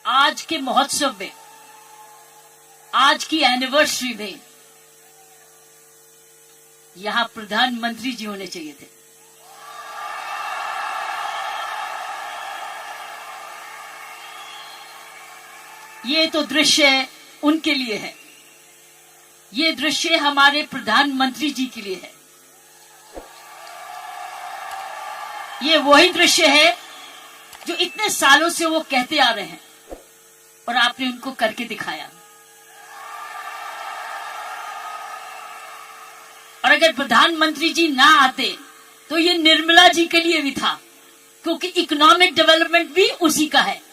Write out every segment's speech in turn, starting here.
आज के महोत्सव में, आज की एनिवर्सरी में यहां प्रधानमंत्री जी होने चाहिए थे। ये तो दृश्य उनके लिए है, ये दृश्य हमारे प्रधानमंत्री जी के लिए है। ये वही दृश्य है जो इतने सालों से वो कहते आ रहे हैं और आपने उनको करके दिखाया। और अगर प्रधानमंत्री जी ना आते तो ये निर्मला जी के लिए भी था, क्योंकि इकोनॉमिक डेवलपमेंट भी उसी का है।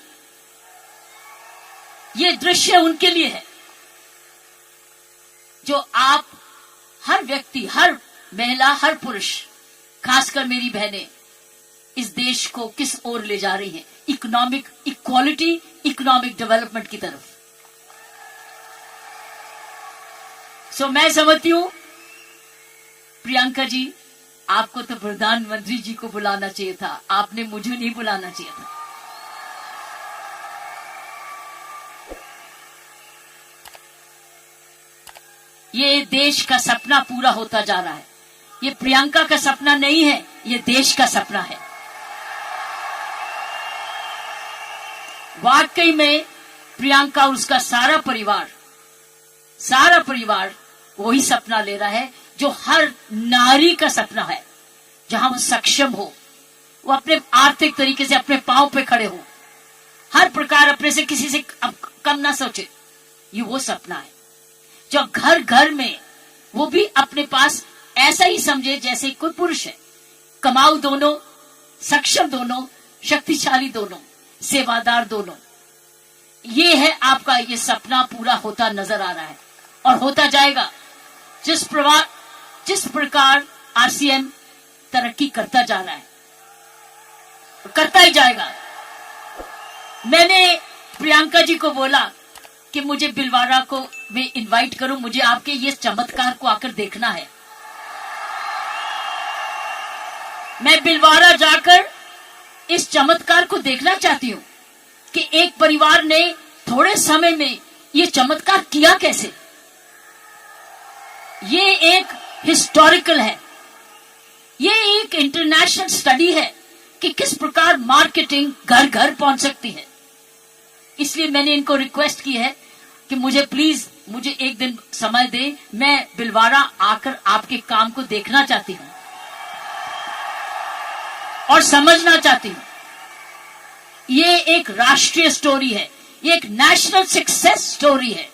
ये दृश्य उनके लिए है जो आप हर व्यक्ति, हर महिला, हर पुरुष, खासकर मेरी बहनें इस देश को किस ओर ले जा रही हैं, इकोनॉमिक इक्वालिटी, इकोनॉमिक डेवलपमेंट की तरफ। सो मैं समझती हूं प्रियंका जी, आपको तो प्रधानमंत्री जी को बुलाना चाहिए था, आपने मुझे नहीं बुलाना चाहिए था। ये देश का सपना पूरा होता जा रहा है। ये प्रियंका का सपना नहीं है, ये देश का सपना है। वाकई में प्रियंका और उसका सारा परिवार वही सपना ले रहा है जो हर नारी का सपना है, जहां वो सक्षम हो, वो अपने आर्थिक तरीके से अपने पांव पे खड़े हो, हर प्रकार अपने से किसी से कम ना सोचे। ये वो सपना है जो घर घर में वो भी अपने पास ऐसा ही समझे जैसे कोई पुरुष है। कमाऊ दोनों, सक्षम दोनों, शक्तिशाली दोनों, सेवादार दोनों। ये है आपका, ये सपना पूरा होता नजर आ रहा है और होता जाएगा। जिस प्रकार आरसीएम तरक्की करता जा रहा है, करता ही जाएगा। मैंने प्रियंका जी को बोला कि मुझे बिलवाड़ा को मैं इनवाइट करूं, मुझे आपके ये चमत्कार को आकर देखना है। मैं बिलवाड़ा जाकर इस चमत्कार को देखना चाहती हूं कि एक परिवार ने थोड़े समय में ये चमत्कार किया कैसे। ये एक हिस्टोरिकल है, ये एक इंटरनेशनल स्टडी है कि किस प्रकार मार्केटिंग घर घर पहुंच सकती है। इसलिए मैंने इनको रिक्वेस्ट की है कि मुझे एक दिन समय दे, मैं बिलवाड़ा आकर आपके काम को देखना चाहती हूं और समझना चाहती हूं। ये एक राष्ट्रीय स्टोरी है, ये एक नेशनल सक्सेस स्टोरी है,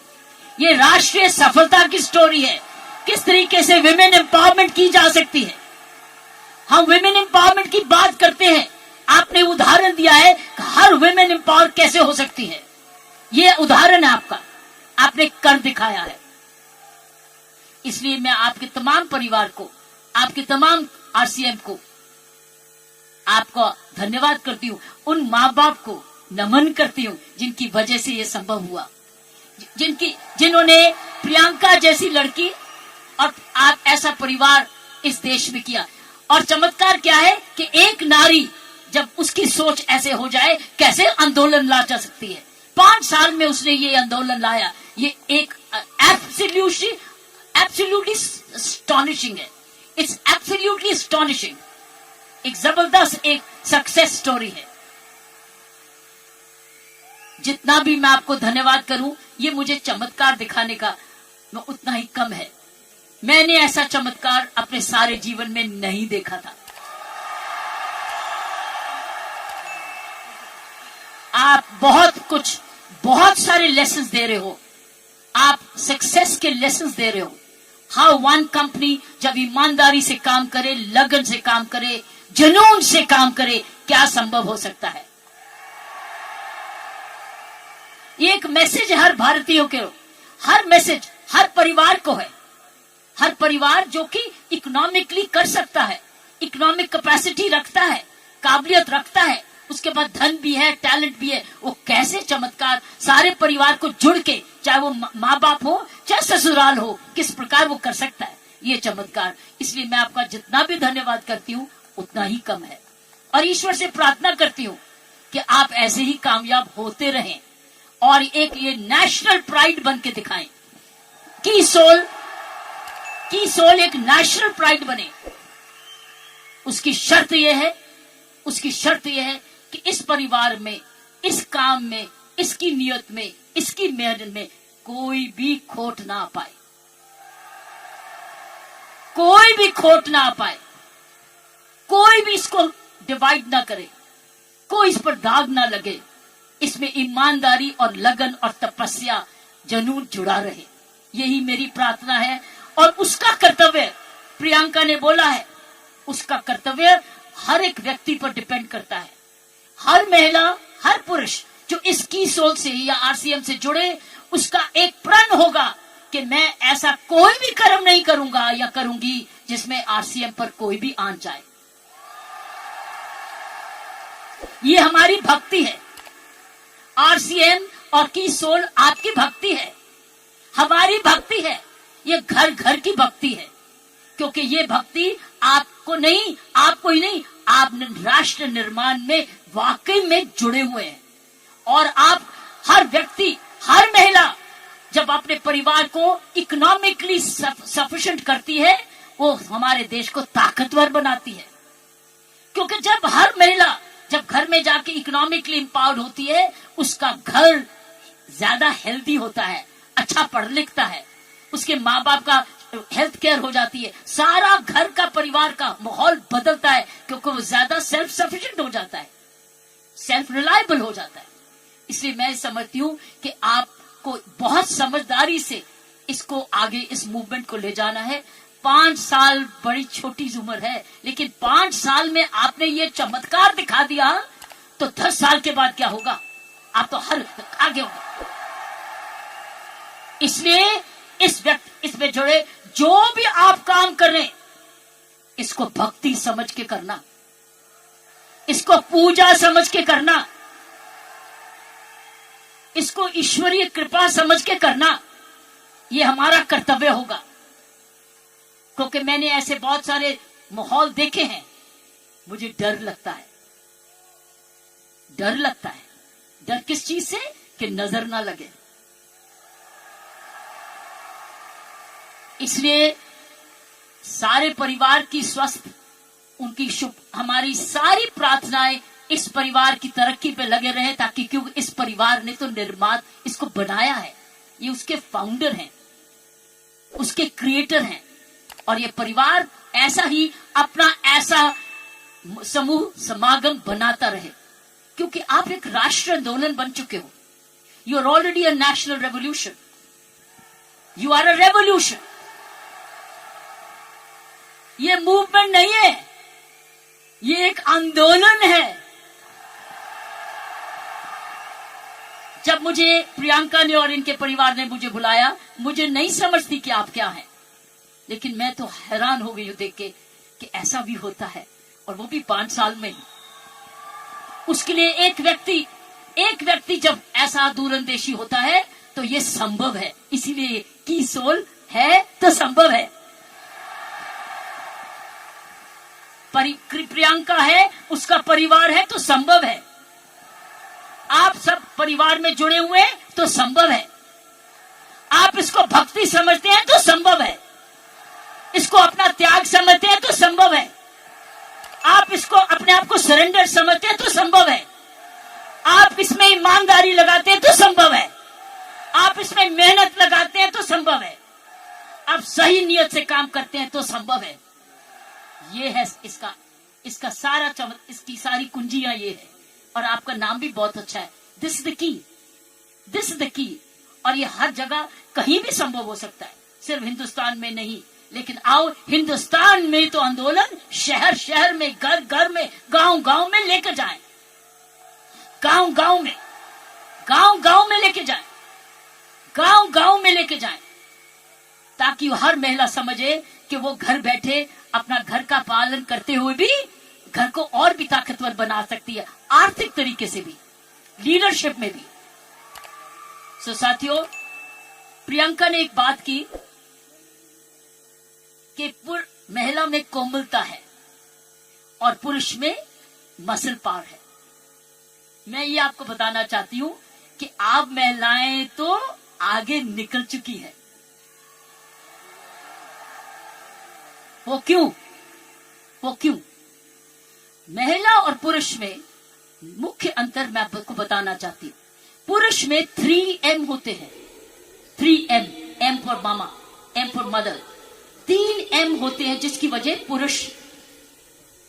ये राष्ट्रीय सफलता की स्टोरी है। किस तरीके से विमेन एम्पावरमेंट की जा सकती है। हम विमेन एम्पावरमेंट की बात करते हैं, आपने उदाहरण दिया है कि हर विमेन एम्पावर कैसे हो सकती है। ये उदाहरण है आपका, आपने कर दिखाया है। इसलिए मैं आपके तमाम परिवार को, आपके तमाम आरसीएम को आपको धन्यवाद करती हूं। उन माँ बाप को नमन करती हूं जिनकी वजह से ये संभव हुआ, जिन्होंने प्रियंका जैसी लड़की और आप ऐसा परिवार इस देश में किया। और चमत्कार क्या है कि एक नारी जब उसकी सोच ऐसे हो जाए, कैसे आंदोलन ला जा सकती है। 5 साल में उसने ये आंदोलन लाया। ये एक एब्सोल्युटली एस्टॉनिशिंग है। It's absolutely astonishing. एक जबरदस्त एक सक्सेस स्टोरी है। जितना भी मैं आपको धन्यवाद करूं, ये मुझे चमत्कार दिखाने का उतना ही कम है। मैंने ऐसा चमत्कार अपने सारे जीवन में नहीं देखा था। आप बहुत सारे लेसन्स दे रहे हो, आप सक्सेस के लेसन्स दे रहे हो। हाउ वन कंपनी जब ईमानदारी से काम करे, लगन से काम करे, जुनून से काम करे, क्या संभव हो सकता है। ये एक मैसेज है हर भारतीयों के, हर मैसेज हर परिवार को है। हर परिवार जो कि इकोनॉमिकली कर सकता है, इकोनॉमिक कैपेसिटी रखता है, काबिलियत रखता है, उसके बाद धन भी है, टैलेंट भी है, वो कैसे चमत्कार सारे परिवार को जुड़ के, चाहे वो माँ बाप हो चाहे ससुराल हो, किस प्रकार वो कर सकता है ये चमत्कार। इसलिए मैं आपका जितना भी धन्यवाद करती हूँ उतना ही कम है। और ईश्वर से प्रार्थना करती हूँ कि आप ऐसे ही कामयाब होते रहें, और एक ये नेशनल प्राइड बन के दिखाएं। की सोल एक नेशनल प्राइड बने। उसकी शर्त यह है कि इस परिवार में, इस काम में, इसकी नियत में, इसकी मेहनत में कोई भी खोट ना पाए, कोई भी खोट ना पाए, कोई भी इसको डिवाइड ना करे, कोई इस पर दाग ना लगे। इसमें ईमानदारी और लगन और तपस्या, जुनून जुड़ा रहे। यही मेरी प्रार्थना है। और उसका कर्तव्य, प्रियंका ने बोला है, उसका कर्तव्य हर एक व्यक्ति पर डिपेंड करता है। हर महिला, हर पुरुष जो इस की सोल से या आरसीएम से जुड़े, उसका एक प्रण होगा कि मैं ऐसा कोई भी कर्म नहीं करूंगा या करूंगी जिसमें आरसीएम पर कोई भी आंच जाए। ये हमारी भक्ति है। आरसीएम और की सोल आपकी भक्ति है, हमारी भक्ति है। ये घर घर की भक्ति है, क्योंकि ये भक्ति आपको ही नहीं, आप राष्ट्र निर्माण में वाकई में जुड़े हुए हैं। और आप हर व्यक्ति, हर महिला जब अपने परिवार को इकोनॉमिकली सफिशिएंट करती है, वो हमारे देश को ताकतवर बनाती है। क्योंकि जब हर महिला जब घर में जाके इकोनॉमिकली एम्पावर्ड होती है, उसका घर ज्यादा हेल्दी होता है, अच्छा पढ़ लिखता है, उसके माँ बाप का हेल्थ केयर हो जाती है, सारा घर का परिवार का माहौल बदलता है, क्योंकि वो ज्यादा सेल्फ सफिशिएंट हो जाता है, सेल्फ रिलायबल हो जाता है। इसलिए मैं समझती हूँ कि आपको बहुत समझदारी से इसको आगे, इस मूवमेंट को ले जाना है। 5 साल बड़ी छोटी उम्र है, लेकिन 5 साल में आपने ये चमत्कार दिखा दिया, तो 10 साल के बाद क्या होगा? आप तो हर आगे होंगे। इसलिए इसमें जुड़े जो भी आप काम कर रहे हैं, इसको भक्ति समझ के करना, इसको पूजा समझ के करना, इसको ईश्वरीय कृपा समझ के करना। ये हमारा कर्तव्य होगा। क्योंकि मैंने ऐसे बहुत सारे माहौल देखे हैं, मुझे डर लगता है। डर किस चीज से? कि नजर ना लगे। इसलिए सारे परिवार की स्वस्थ, उनकी शुभ, हमारी सारी प्रार्थनाएं इस परिवार की तरक्की पे लगे रहे, ताकि क्योंकि इस परिवार ने तो निर्माण इसको बनाया है, ये उसके फाउंडर हैं, उसके क्रिएटर हैं। और ये परिवार ऐसा ही अपना ऐसा समूह समागम बनाता रहे, क्योंकि आप एक राष्ट्रीय आंदोलन बन चुके हो। You are already a national revolution, you are a revolution. ये मूवमेंट नहीं है, ये एक आंदोलन है। जब मुझे प्रियंका ने और इनके परिवार ने मुझे बुलाया, मुझे नहीं समझती कि आप क्या हैं, लेकिन मैं तो हैरान हो गई हूं देख के कि ऐसा भी होता है, और वो भी 5 साल में। उसके लिए एक व्यक्ति जब ऐसा दूरंदेशी होता है तो ये संभव है। इसीलिए की सोल है तो संभव है। प्रियंका है, उसका परिवार है तो संभव है। आप सब परिवार में जुड़े हुए हैं तो संभव है। आप इसको भक्ति समझते हैं तो संभव है। इसको अपना त्याग समझते हैं तो संभव है। आप इसको अपने आप को सरेंडर समझते हैं तो संभव है। आप इसमें ईमानदारी लगाते हैं तो संभव है। आप इसमें मेहनत लगाते हैं तो संभव है। आप सही नियत से काम करते हैं तो संभव है। ये है इसका सारा इसकी सारी कुंजियां ये है। और आपका नाम भी बहुत अच्छा है, दिस इज द की। और ये हर जगह कहीं भी संभव हो सकता है, सिर्फ हिंदुस्तान में नहीं। लेकिन आओ, हिंदुस्तान में तो आंदोलन शहर शहर में, घर घर में, गांव गांव में लेकर जाएं, गांव गांव में लेके जाएं, गांव गांव में लेके जाएं, ताकि हर महिला समझे कि वो घर बैठे अपना घर का पालन करते हुए भी घर को और भी ताकतवर बना सकती है, आर्थिक तरीके से भी, लीडरशिप में भी। सो साथियों, प्रियंका ने एक बात की कि महिला में कोमलता है और पुरुष में मसल पावर है। मैं ये आपको बताना चाहती हूं कि आप महिलाएं तो आगे निकल चुकी है। वो क्यों? महिला और पुरुष में मुख्य अंतर मैं आपको बताना चाहती हूं। पुरुष में 3M होते हैं। 3M, M for mama, M for mother. 3M होते हैं जिसकी वजह पुरुष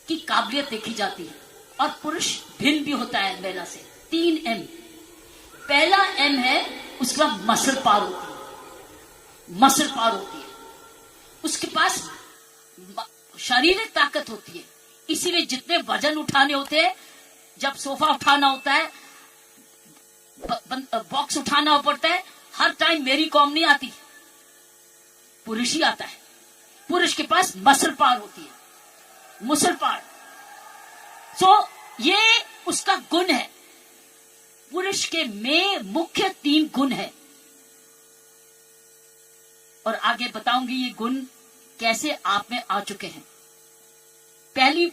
की काबिलियत देखी जाती है और पुरुष भिन्न भी होता है महिला से। 3M। पहला M है उसका मसल पावर होती है, मसल पावर होती है, उसके पास शारीरिक ताकत होती है। इसीलिए जितने वजन उठाने होते हैं, जब सोफा उठाना होता है, बॉक्स उठाना पड़ता है, हर टाइम मेरी कॉम नहीं आती, पुरुष ही आता है। पुरुष के पास मसल पावर होती है, मसल पावर। ये उसका गुण है। पुरुष के में मुख्य 3 गुण है और आगे बताऊंगी ये गुण कैसे आप में आ चुके हैं। पहली